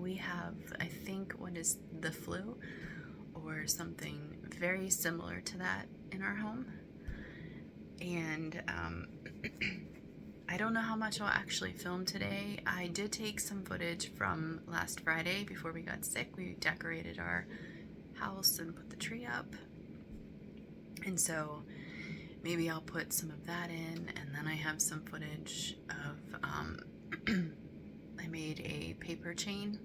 we have, I think, what is the flu or something very similar to that in our home. And I don't know how much I'll actually film today. I did take some footage from last Friday before we got sick. We decorated our house and put the tree up. And so maybe I'll put some of that in, and then I have some footage of, I made a paper chain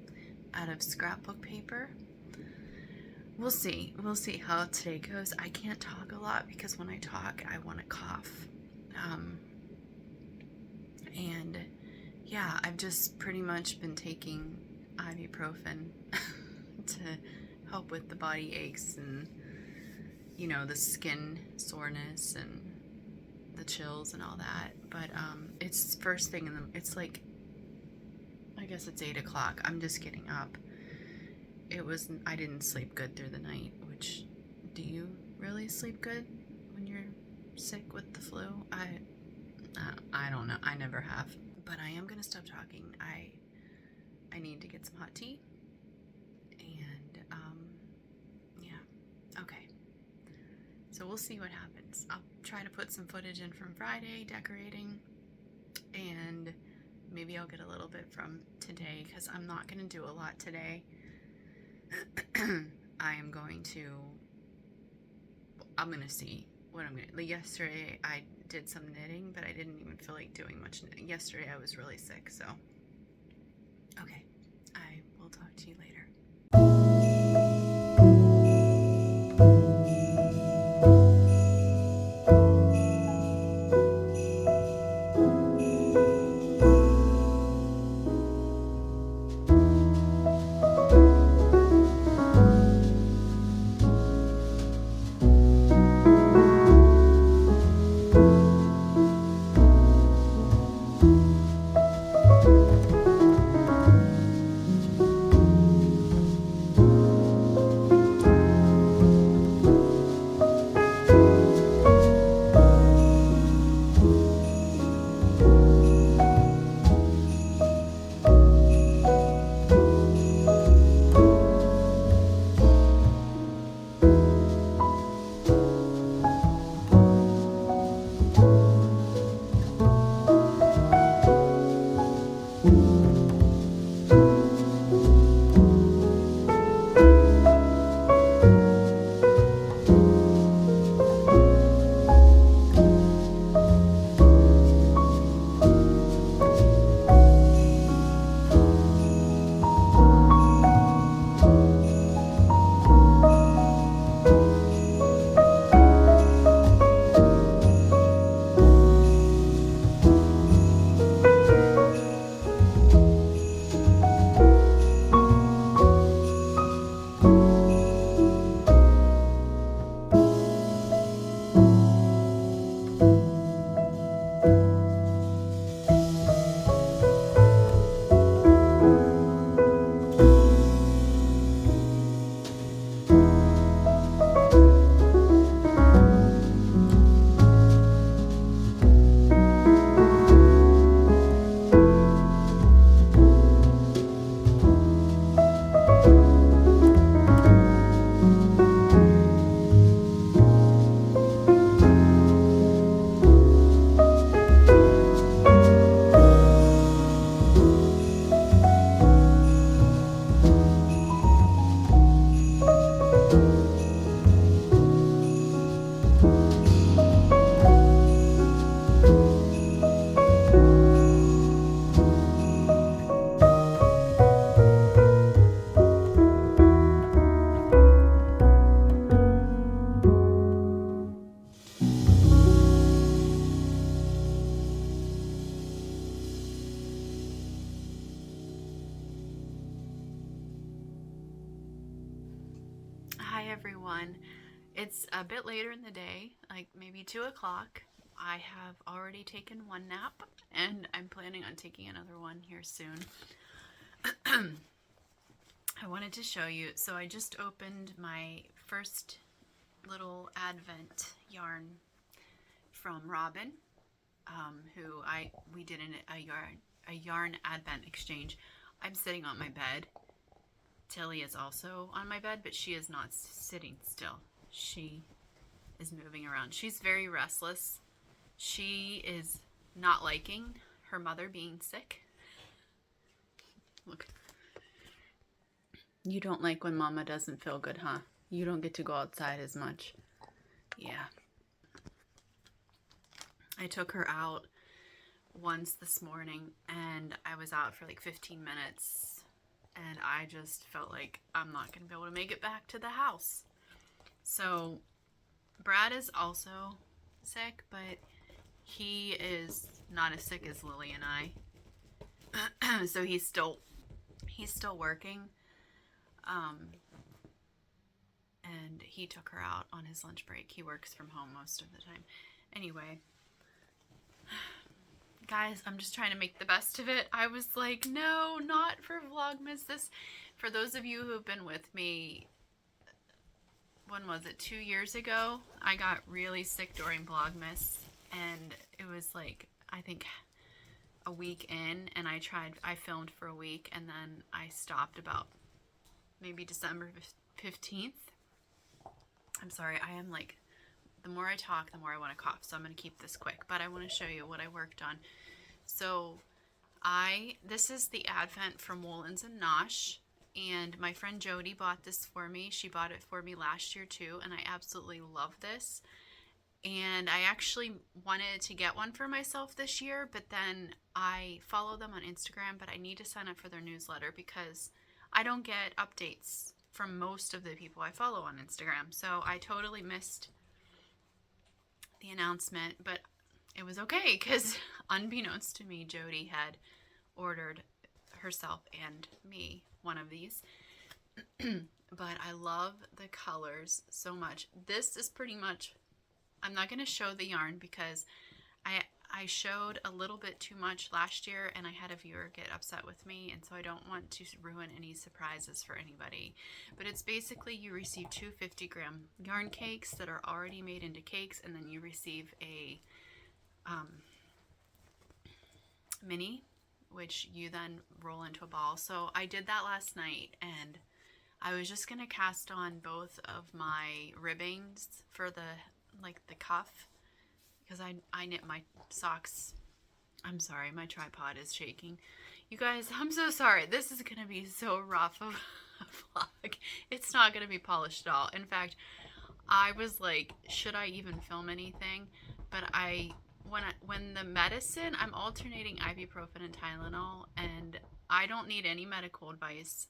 out of scrapbook paper. We'll see how today goes. I can't talk a lot because when I talk, I want to cough. And yeah, I've just pretty much been taking ibuprofen to help with the body aches and, you know, the skin soreness and the chills and all that. But it's first thing in the, it's like, I guess it's 8 o'clock. I'm just getting up. I didn't sleep good through the night, which, do you really sleep good when you're sick with the flu? I don't know. I never have. But I am going to stop talking. I need to get some hot tea. And, yeah. Okay. So we'll see what happens. I'll try to put some footage in from Friday, decorating. And maybe I'll get a little bit from today, because I'm not going to do a lot today. I'm going to see what I'm going to, like yesterday I did some knitting, but I didn't even feel like doing much knitting. Yesterday I was really sick, so, okay, I will talk to you later. Hi everyone. It's a bit later in the day, like maybe 2 o'clock. I have already taken one nap and I'm planning on taking another one here soon. I wanted to show you, so I just opened my first little Advent yarn from Robin, we did a yarn Advent exchange. I'm sitting on my bed Tilly is also on my bed, but she is not sitting still. She is moving around. She's very restless. She is not liking her mother being sick. Look. You don't like when Mama doesn't feel good, huh? You don't get to go outside as much. Yeah. I took her out once this morning, and I was out for like 15 minutes, and I just felt like I'm not going to be able to make it back to the house. So Brad is also sick, but he is not as sick as Lily and I. So he's still working. And he took her out on his lunch break. He works from home most of the time. Anyway, guys, I'm just trying to make the best of it. I was like, no, not for Vlogmas. This, for those of you who have been with me, when was it, 2 years ago? I got really sick during Vlogmas, and it was like, I think a week in, and I filmed for a week, and then I stopped about maybe December 15th. I'm sorry, I am like, the more I talk, the more I want to cough, so I'm going to keep this quick, but I want to show you what I worked on. So this is the Advent from Woolens and Nosh, and my friend Jody bought this for me. She bought it for me last year too, and I absolutely love this. And I actually wanted to get one for myself this year, but then I follow them on Instagram, but I need to sign up for their newsletter because I don't get updates from most of the people I follow on Instagram. So I totally missed the announcement, but it was okay because unbeknownst to me, Jody had ordered herself and me one of these. But I love the colors so much. This is pretty much, I'm not going to show the yarn because I showed a little bit too much last year and I had a viewer get upset with me, and so I don't want to ruin any surprises for anybody. But it's basically you receive two 50-gram yarn cakes that are already made into cakes, and then you receive a mini, which you then roll into a ball. So I did that last night, and I was just going to cast on both of my ribbings for the cuff, because I knit my socks. I'm sorry, my tripod is shaking. You guys, I'm so sorry. This is going to be so rough of a vlog. It's not going to be polished at all. In fact, I was like, should I even film anything? But when the medicine, I'm alternating ibuprofen and Tylenol, and I don't need any medical advice.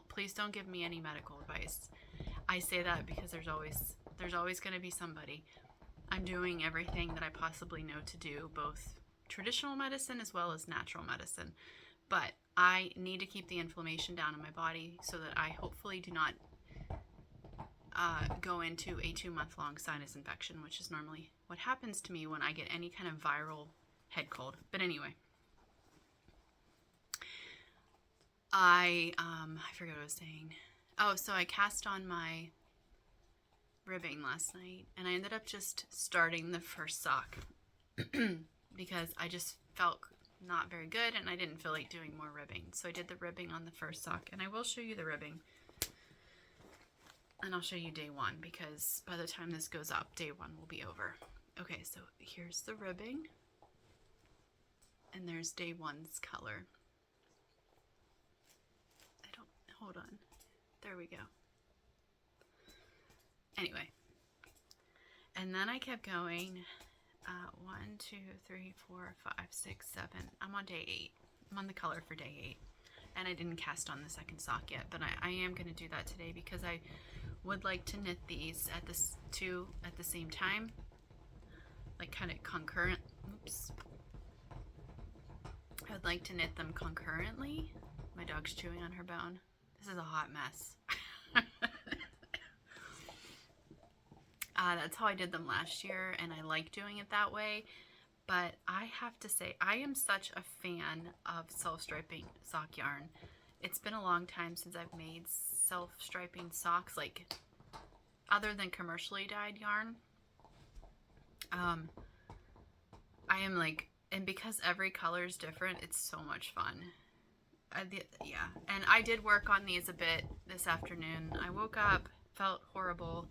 Please don't give me any medical advice. I say that because there's always going to be somebody. I'm doing everything that I possibly know to do, both traditional medicine as well as natural medicine. But I need to keep the inflammation down in my body so that I hopefully do not go into a 2-month-long sinus infection, which is normally what happens to me when I get any kind of viral head cold. But anyway, I forget what I was saying. Oh, so I cast on my ribbing last night, and I ended up just starting the first sock because I just felt not very good and I didn't feel like doing more ribbing. So I did the ribbing on the first sock, and I will show you the ribbing, and I'll show you day one because by the time this goes up, day one will be over. Okay, so here's the ribbing, and there's day one's color. Hold on, there we go. Anyway, and then I kept going, 1, 2, 3, 4, 5, 6, 7, I'm on day 8, I'm on the color for day 8, and I didn't cast on the second sock yet, but I am going to do that today because I would like to knit these at the same time, like kind of concurrent, oops, I would like to knit them concurrently. My dog's chewing on her bone. This is a hot mess. That's how I did them last year, and I like doing it that way. But I have to say, I am such a fan of self-striping sock yarn. It's been a long time since I've made self-striping socks, like other than commercially dyed yarn. I am like, and because every color is different, it's so much fun. Yeah, and I did work on these a bit this afternoon. I woke up, felt horrible,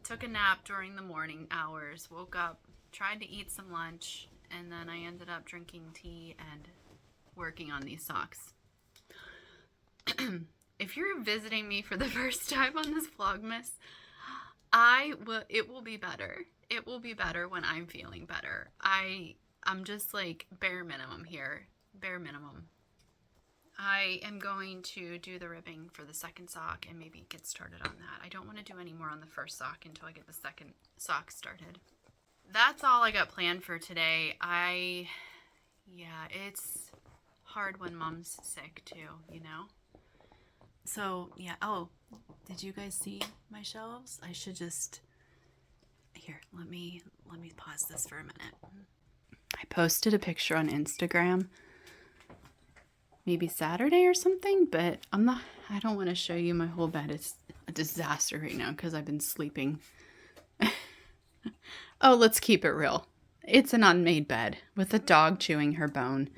took a nap during the morning hours, woke up, tried to eat some lunch, and then I ended up drinking tea and working on these socks. If you're visiting me for the first time on this Vlogmas, it will be better. It will be better when I'm feeling better. I'm just like bare minimum here. Bare minimum. I am going to do the ribbing for the second sock and maybe get started on that. I don't want to do any more on the first sock until I get the second sock started. That's all I got planned for today. Yeah, it's hard when mom's sick too, you know? So, yeah. Oh, did you guys see my shelves? I should just... Here, let me pause this for a minute. I posted a picture on Instagram maybe Saturday or something, but I don't want to show you my whole bed. It's a disaster right now because I've been sleeping. Oh, let's keep it real. It's an unmade bed with a dog chewing her bone,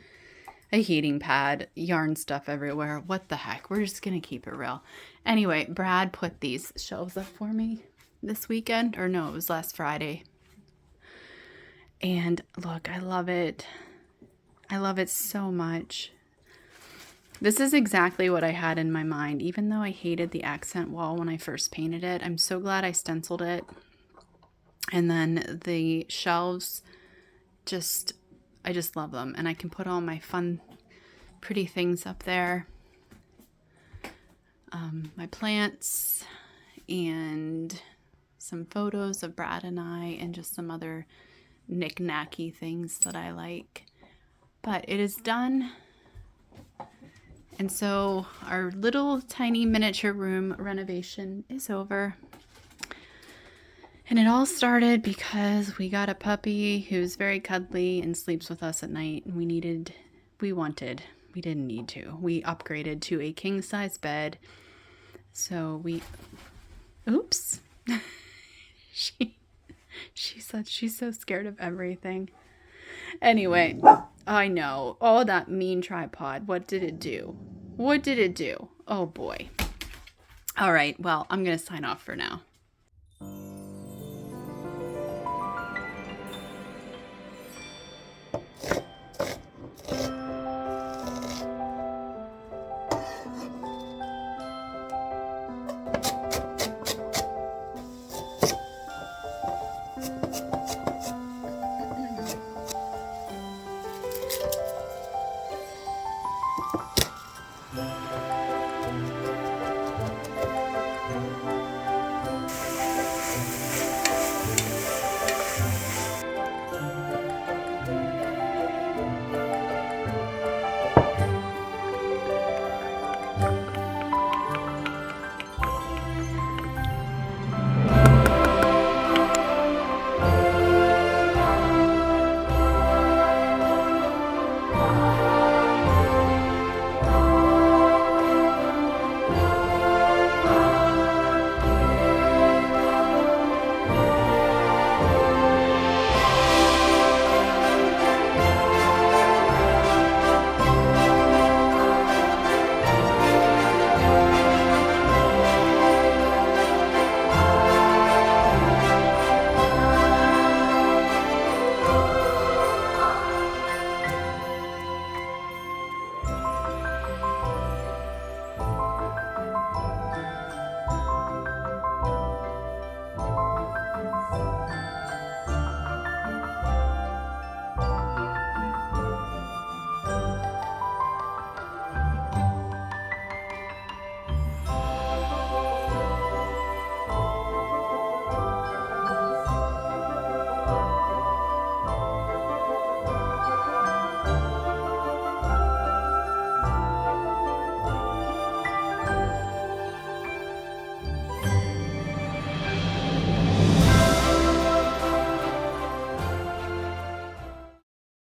a heating pad, yarn stuff everywhere. What the heck? We're just going to keep it real. Anyway, Brad put these shelves up for me this weekend, or no, it was last Friday. And look, I love it. I love it so much. This is exactly what I had in my mind, even though I hated the accent wall when I first painted it. I'm so glad I stenciled it. And then the shelves, I just love them. And I can put all my fun, pretty things up there. My plants and some photos of Brad and I and just some other knick-knacky things that I like. But it is done. And so our little tiny miniature room renovation is over. And it all started because we got a puppy who's very cuddly and sleeps with us at night. And we didn't need to. We upgraded to a king-size bed. So oops. She said she's so scared of everything. Anyway, I know. Oh, that mean tripod. What did it do? What did it do? Oh, boy. All right. Well, I'm going to sign off for now.